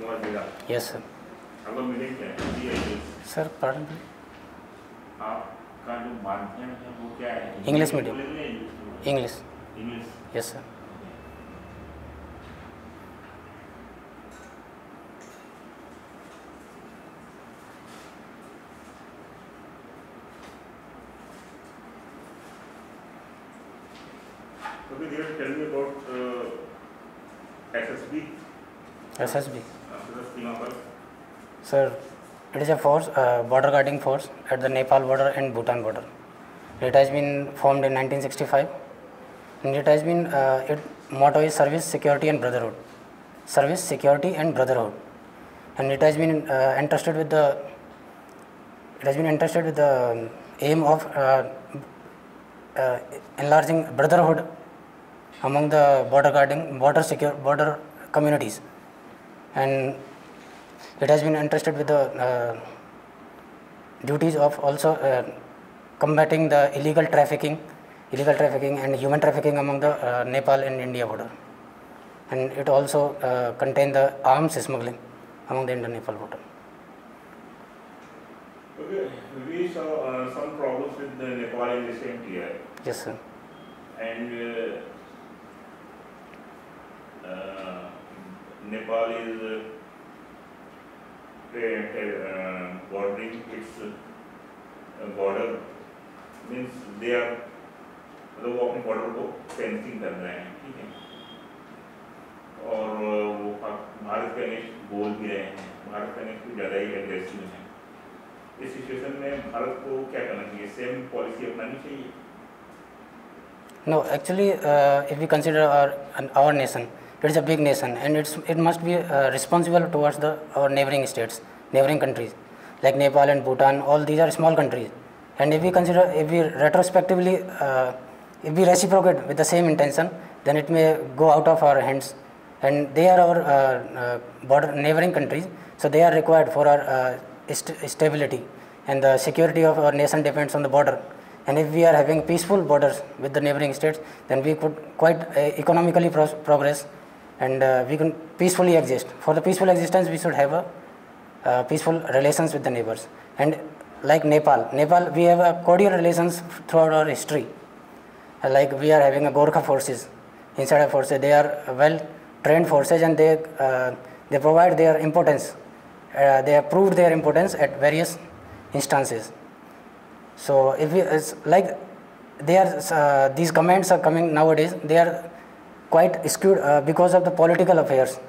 Yes, sir. आपका medium क्या है? हिंदी है इंग्लिश? Sir pardon? आपका जो माध्यम है वो क्या है? English medium. बोलेंगे या इंग्लिश में बोलेंगे? English. English. Yes, sir. Okay, Dheeraj, tell me about SSB. SSB. SSB number. Sir, it is a force, border guarding force at the Nepal border and Bhutan border. It has been formed in 1965, and it has been its motto is service, security, and brotherhood. Service, security, and brotherhood, and it has been entrusted with the aim of enlarging brotherhood among the border communities, and it has been entrusted with the duties of also combating the illegal trafficking and human trafficking among the Nepal and India border, and it also contain the arms smuggling among the Indo-Nepal border. Okay, we saw some problems with the Nepal in recent year. Yes, sir. And Nepal is bordering its border, means they are मतलब वो अपने border को fencing कर रहे हैं, ठीक है, और वो भारत के अगेंस्ट बोल भी रहे हैं, भारत के अगेंस्ट कुछ ज़्यादा ही एग्रेसिव हैं। इस सिचुएशन में भारत को क्या करना चाहिए? सेम पॉलिसी अपनानी चाहिए? No, actually, if we consider our nation, it is a big nation, and it must be responsible towards our neighboring states, neighboring countries, like Nepal and Bhutan. All these are small countries, and if we retrospectively, if we reciprocate with the same intention, then it may go out of our hands, and they are our border neighboring countries, so they are required for our stability, and the security of our nation depends on the border. And if we are having peaceful borders with the neighboring states, then we could quite economically progress, and we can peacefully exist. For the peaceful existence, we should have peaceful relations with the neighbors. And like Nepal, we have a cordial relations throughout our history. Like we are having a Gorkha forces inside our forces. They are well trained forces, and they provide their importance. They have proved their importance at various instances. So if we like these comments are coming nowadays, they are quite skewed because of the political affairs,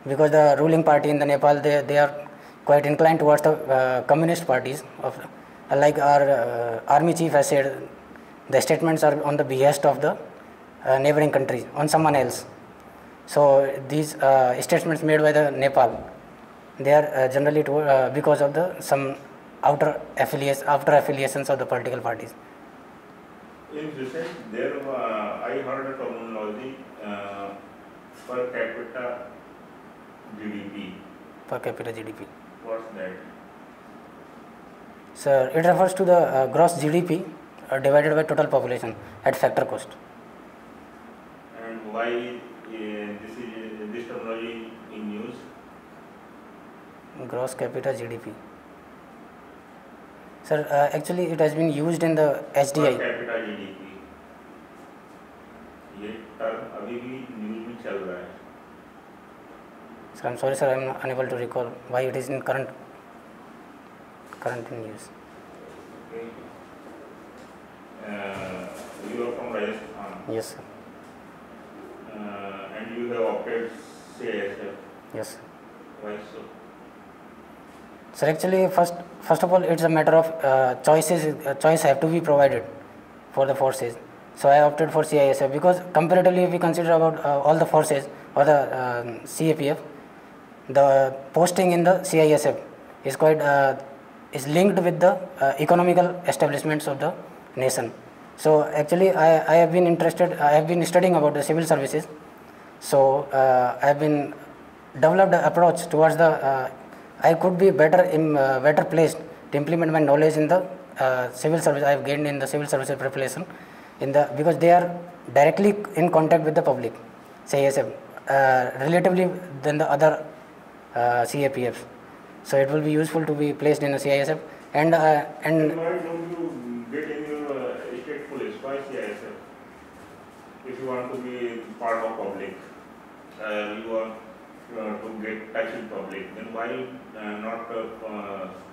because the ruling party in the Nepal, they are quite inclined towards the communist parties of, like our army chief has said, the statements are on the behest of the neighboring countries, on someone else. So these statements made by the Nepal, they are generally because of some outer affiliations of the political parties. In recent, I heard a terminology per capita GDP. Per capita GDP. What's that? Sir, it refers to the gross GDP divided by total population at factor cost. And why this terminology in use? Gross capita GDP. Sir, actually it has been used in the SDI. Per capita GDP. ये term अभी भी news में चल रहा है. Sir, I'm sorry, sir, I am unable to recall why it is in current in use. Okay. You are from Rajasthan. Yes, sir. And you have opted CISF. Yes, sir. Why so? Sir, actually, first of all, it's a matter of choices. Choice have to be provided for the forces. So I opted for CISF because comparatively, if we consider about all the forces or the CAPF, the posting in the CISF is quite is linked with the economical establishments of the nation. So actually, I have been interested. I have been studying about the civil services. So I have been developed an approach towards the. I could be better placed to implement my knowledge in the civil service I have gained in the civil services preparation, because they are directly in contact with the public, CISF, relatively than the other CAPFs. So it will be useful to be placed in a CISF. And Then why don't you get in your state police? Why CISF? If you want to be part of public, you are to get touch with public, then why not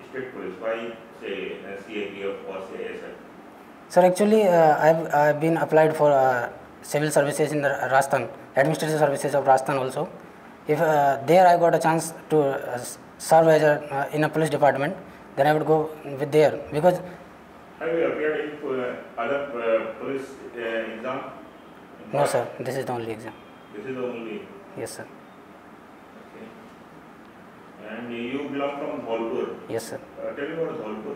state police? Why say CAPF or CISF? Sir, actually, I've been applied for civil services in the Rajasthan, administrative services of Rajasthan also. If there I got a chance to serve as in a police department, then I would go with there, because. Have you appeared in other police exam? No sir, this is the only exam. This is the only. Yes sir. Okay. And you belong from Dholpur. Yes sir. Tell me about Dholpur.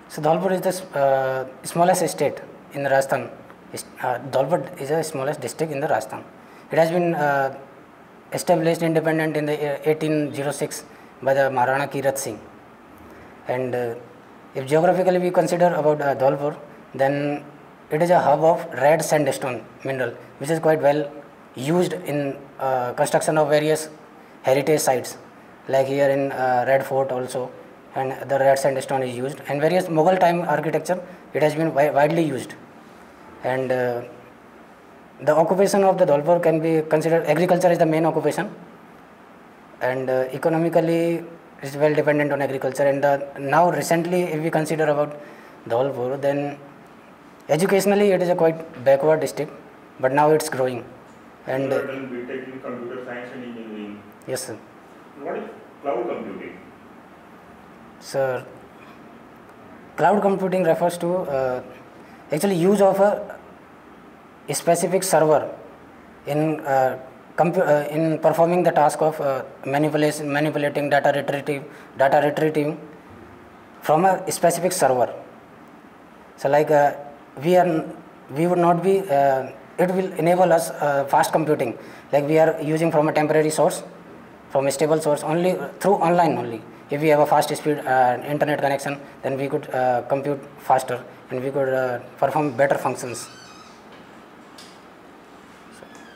So Dholpur is the smallest state in the Rajasthan. Dholpur is the smallest district in the Rajasthan. It has been established independent in the 1806 by the Maharana Kirat Singh. And if geographically we consider about Dholpur, then it is a hub of red sandstone mineral, which is quite well used in construction of various heritage sites, like here in Red Fort also, and the red sandstone is used, and various Mughal time architecture, it has been widely used. And the occupation of the Dholpur can be considered, agriculture is the main occupation, and economically it is well dependent on agriculture. And now recently if we consider about Dholpur, then educationally it is a quite backward district, but now it's growing. And you have done BTech in computer science and engineering. Yes sir. What is cloud computing? Sir, cloud computing refers to actually use of a specific server in performing the task of manipulating data retrieving from a specific server. So like we would not be, it will enable us fast computing, like we are using from a temporary source, from a stable source, only through online only. If we have a fast speed internet connection, then we could compute faster and we could perform better functions.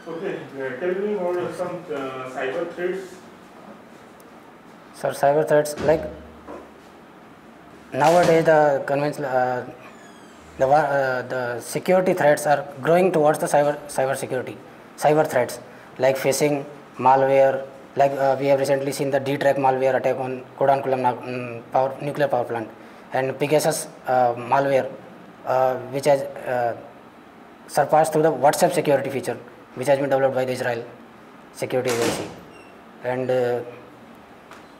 Okay, tell me about some cyber threats. Sir, cyber threats, like nowadays the conventional the security threats are growing towards the cyber security, cyber threats like phishing, malware. Like we have recently seen the D-Track malware attack on Kudankulam nuclear power plant, and Pegasus malware, which has surpassed through the WhatsApp security feature, which has been developed by the Israel security agency. And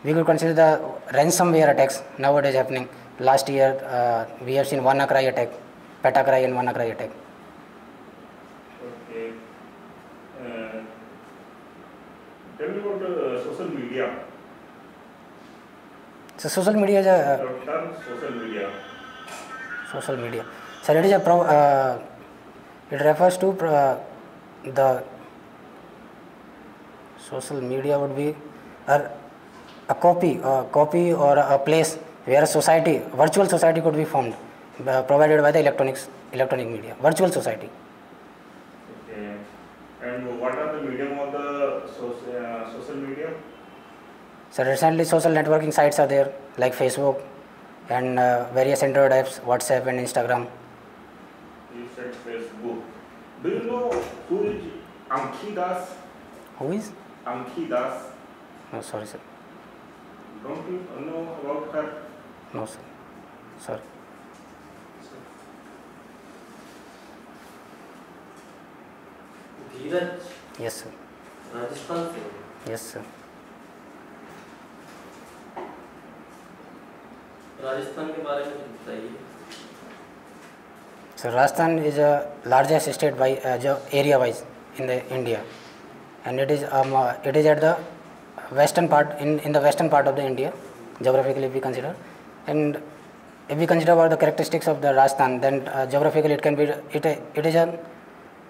we could consider the ransomware attacks nowadays happening. Last year we have seen WannaCry attack, Petacry and WannaCry attack. Okay. Tell me about social media. So social media is a social media. Social media. So it is it refers to the social media would be a copy or a place where a society, virtual society could be formed, provided by the electronic media, virtual society. Okay. And what are the medium of the social media? So recently social networking sites are there, like Facebook and various Android apps, WhatsApp and Instagram. You said Facebook. Do you know who is Ankhi Das? Who is? Ankhi Das. No, sorry sir. Don't you know about her? No sir. Sorry. Dheeraj Yes sir. Rajasthan से Yes sir. Rajasthan के बारे में कुछ बताइए। So Rajasthan is a largest state by area wise in the India, and it is at the western part in the western part of the India, geographically if we consider. And if we consider about the characteristics of the Rajasthan, then geographically it is a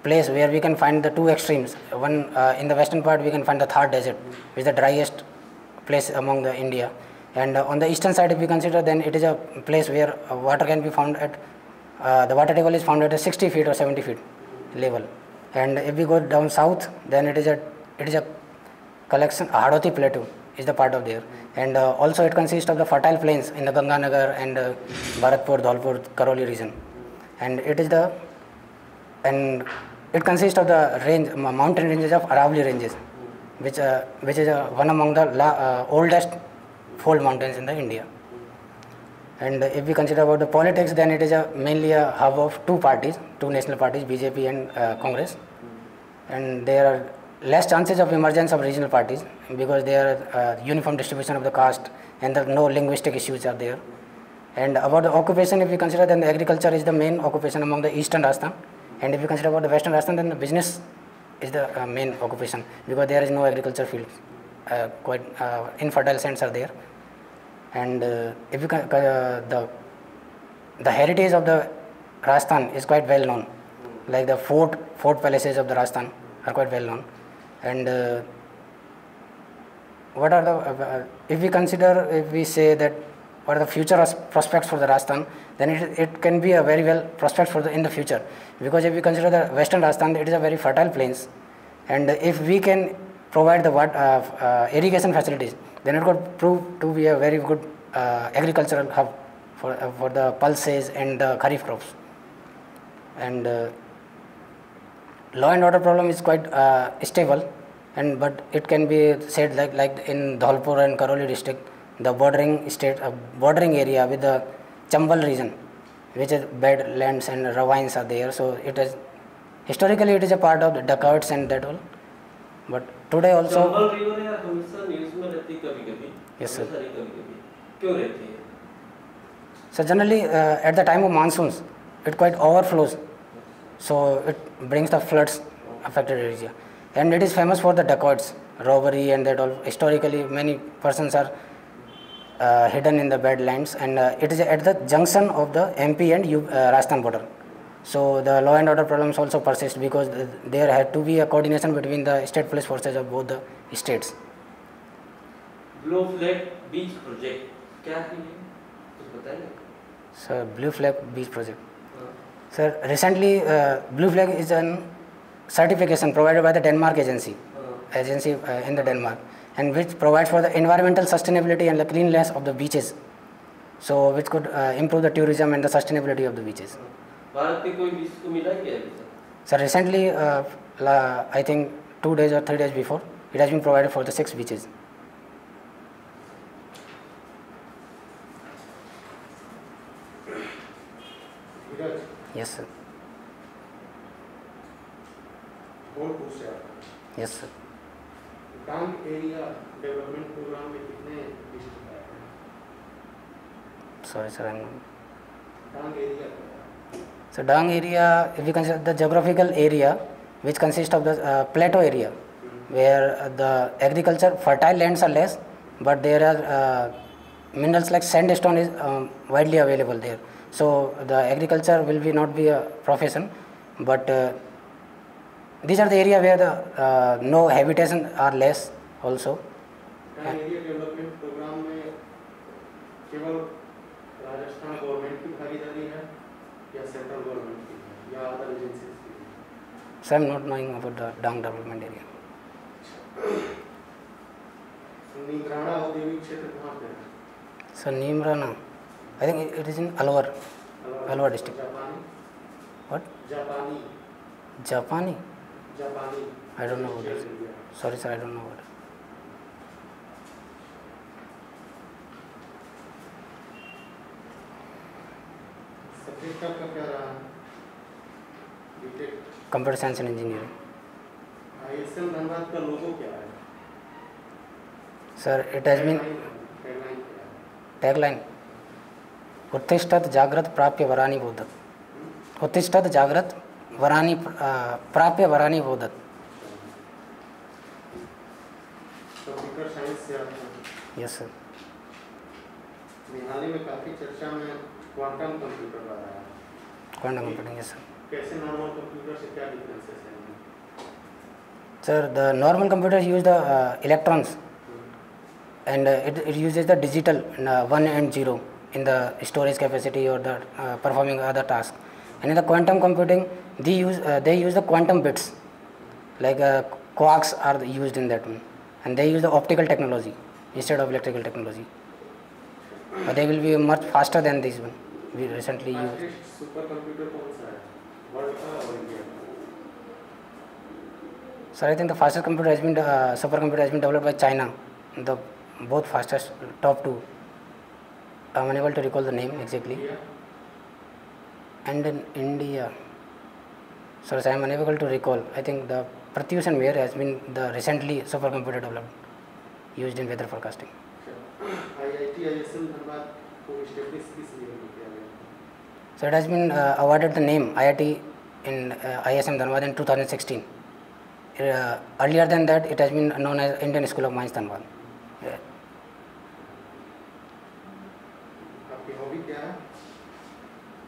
place where we can find the two extremes. One in the western part we can find the Thar desert, which is the driest place among the India, and on the eastern side if we consider, then it is a place where water can be found at the water table is found at a 60 feet or 70 feet level. And if we go down south, then it is a collection, Hadoti plateau, is the part of there, and also it consists of the fertile plains in the Ganganagar and Bharatpur, Dholpur, Karoli region, and it consists of the mountain ranges of Aravalli ranges, which is one among the oldest fold mountains in the India. And if we consider about the politics, then it is mainly a hub of two national parties, BJP and Congress, and there are less chances of emergence of regional parties because there are uniform distribution of the caste and no linguistic issues are there. And about the occupation, if we consider, then the agriculture is the main occupation among the eastern Rajasthan, and if we consider about the western Rajasthan, then the business is the main occupation because there is no agriculture field, quite infertile sands are there. And if you the heritage of the Rajasthan is quite well known, like the fort palaces of the Rajasthan are quite well known. And what are the if we say that what are the future prospects for the Rajasthan, then it can be a very well prospect for in the future, because if we consider the western Rajasthan, it is a very fertile plains, and if we can provide the irrigation facilities, then it could prove to be a very good agricultural hub for the pulses and the kharif crops. And law and order problem is quite stable, but it can be said like in Dholpur and Karoli district, the bordering area with the Chambal region, which is badlands and ravines are there. So it is historically it is a part of the dacoits and that all. But today also. Chambal river यार हमेशा news में रहती कभी-कभी. Yes sir. कभी-कभी. क्यों रहती है? So generally at the time of monsoons, it quite overflows. So it brings the floods affected area, and it is famous for the dacoits, robbery and that all. Historically, many persons are hidden in the badlands, and it is at the junction of the MP and Rajasthan border. So the law and order problems also persist because there had to be a coordination between the state police forces of both the states. Blue Flag Beach Project क्या है ये? कुछ बताएंगे? Sir, Blue Flag Beach Project. Sir, recently Blue Flag is a certification provided by the Denmark agency in the Denmark, and which provides for the environmental sustainability and the cleanliness of the beaches, so which could improve the tourism and the sustainability of the beaches. Bharat में कोई बीच को मिला ही है? Sir, recently I think 2 days or 3 days before, it has been provided for the 6 beaches. Yes sir. Yes sir. Dang area development programme में कितने district आए हैं? Sorry sir, I'm not. Dang area. So Dang area, if we consider the geographical area, which consists of the plateau area, where the agriculture fertile lands are less, but there are minerals like sandstone is widely available there. So the agriculture will not be a profession, but these are the area where the no habitation are less also. Dang area development programme में केवल Rajasthan government की भागीदारी है या central government की या other agencies की? So I am not knowing about the Dang development area. Neemrana औद्योगिक क्षेत्र कहाँ पे है? So Neemrana, I think it is in Alwar district. जापानी. What? जापानी. Japani? जापानी. I don't know what it is. Sorry sir, I don't know what it is. Subject का क्या रहा? BTech. Computer science and engineering. ISM Dhanbad का logo क्या है? Sir, it has been tagline क्या है? tagline. उत्तिष्ठत जागृत प्राप्य वरानि बोधत. उत्तिष्ठत जागृत वरानि प्राप्य वरानि बोधत. कंप्यूटर साइंस से आप हैं. Yes sir. हाल ही में काफ़ी चर्चा में क्वांटम कंप्यूटर आ रहा है. Quantum computing, yes sir. कैसे नॉर्मल कंप्यूटर से क्या डिफरेंसेस हैं? Sir, the normal computers use the electrons, and it uses the digital 1 and 0 in the storage capacity or the performing other tasks. And in the quantum computing, they use the quantum bits, like quarks are used in that one, and they use the optical technology instead of electrical technology. But they will be much faster than this one we recently used. Fastest super computer कौन सा है, world का और India का? Sir, I think the fastest computer has been supercomputer has been developed by China. The both fastest top two. I'm unable to recall the name exactly. India And in India, sir, I am unable to recall. I think the Pratyush and Meher has been the recently supercomputer developed used in weather forecasting. IIT ISM Dhanbad को establish किस year में किया गया? So it has been awarded the name IIT in ISM Dhanbad in 2016. Earlier than that, it has been known as Indian School of Mines Dhanbad. आपकी hobby क्या है?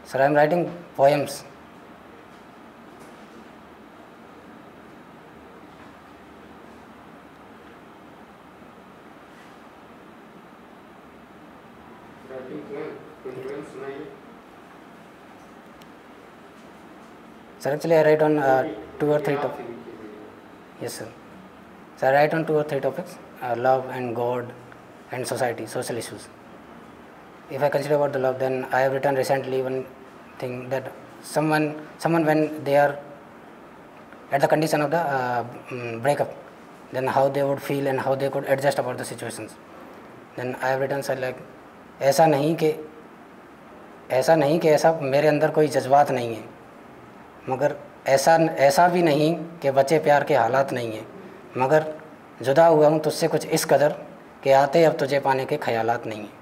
Sir, I am writing poems. Writing poem सुनाइए। Sir, actually I write on 2 or 3 topics. Yes, sir. So I write on 2 or 3 topics: love and God and society, social issues. If I consider about the love, then I have written recently one thing that someone when they are at the condition of the breakup, then how they would feel and how they could adjust about the situations. Then I have written sir like ऐसा नहीं कि ऐसा मेरे अंदर कोई जज्बात नहीं है, मगर ऐसा भी नहीं कि बचे प्यार के हालात नहीं हैं, मगर जुदा हुआ हूँ तुझसे कुछ इस कदर कि आते अब तुझे पाने के ख्यालात नहीं हैं।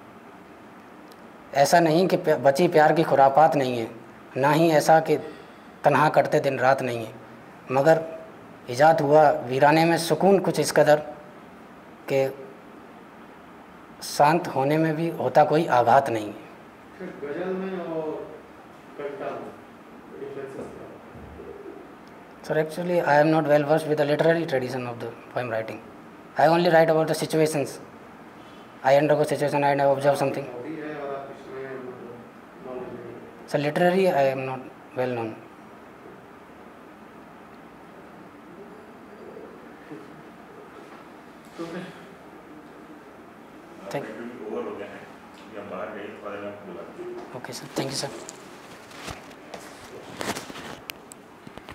ऐसा नहीं कि बची प्यार की खुरापात नहीं है, ना ही ऐसा कि तन्हा कटते दिन रात नहीं है, मगर इजाद हुआ वीराने में सुकून कुछ इस कदर कि शांत होने में भी होता कोई आघात नहीं है। फिर गजल में और कविता में डिफरेंसेस क्या? Sir, actually I am not well versed with the literary tradition of the poem writing. I only write about the situations. I undergo situation and I observe something. Hobby है और आप इसमें मतलब नॉलेज नहीं है। So literary I am not well known. तो फिर Thank- over हो गया है, या बाहर गए थोड़ा बुला। Okay, sir. Thank you, sir.